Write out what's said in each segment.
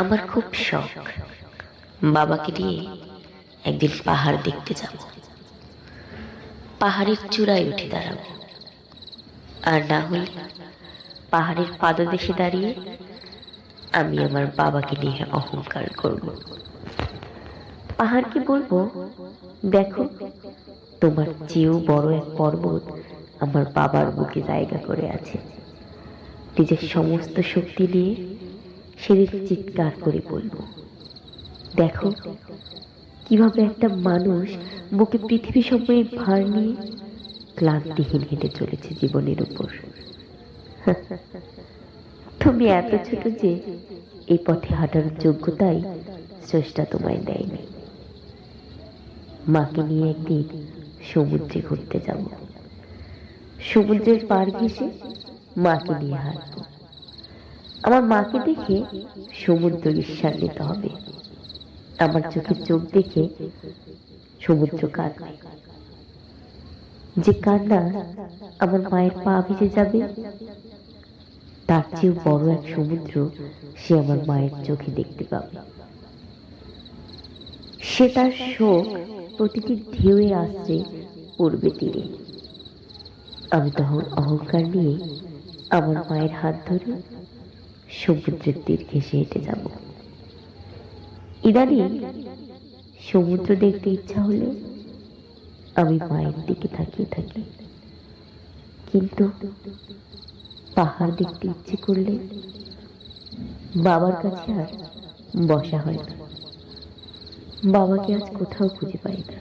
আমার খুব শখ বাবাকে নিয়ে একদিন পাহাড় দেখতে যাব। পাহাড়ের চূড়ায় উঠে দাঁড়াবো, আর না হলে পাহাড়ের পাদদেশে দাঁড়িয়ে আমি আমার বাবাকে নিয়ে অহংকার করব। পাহাড়কে বলবো, দেখো, তোমার চেয়েও বড় এক পর্বত আমার বাবার বুকে জায়গা করে আছে। নিজের সমস্ত শক্তি নিয়ে সেদিন চিৎকার করে বলবো, দেখো কিভাবে একটা মানুষ বুকে পৃথিবী সময়ের ভার নিয়ে ক্লান্তিহীন হেঁটে চলেছে জীবনের উপর। তুমি এত ছোট যে এই পথে হাঁটার যোগ্যতাই স্রষ্টা তোমায় দেয়নি। মাকে নিয়ে একদিন সমুদ্রে ঘুরতে যাব। সমুদ্রের পাড় ঘেঁষে মাকে নিয়ে হাঁটবো। আমার মাকে দেখে সমুদ্র ঈর্ষান্বিত হবে। আমার চোখে চোখ দেখে সমুদ্র কাঁদবে। যে কান্না আমার মায়ের পা ভিজে যাবে, তার চেয়েও বড় এক সমুদ্র সে আমার মায়ের চোখে দেখতে পাবে। সে তার শোক প্রতিটি ঢেউয়ে আসছে পড়বে তীরে। আমি তখন অহংকার নিয়ে আমার মায়ের হাত ধরে সমুদ্রের তীর ঘেঁষে হেঁটে যাব। ইদানিং সমুদ্র দেখতে ইচ্ছা হলে আমি মায়ের দিকে তাকিয়ে থাকি, কিন্তু পাহাড় দেখতে ইচ্ছে করলে বাবার কাছে আর বসা হয় না। বাবাকে আজ কোথাও খুঁজে পাই না।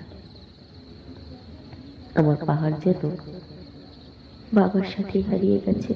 আমার পাহাড় যেন বাবার সাথে হারিয়ে গেছে।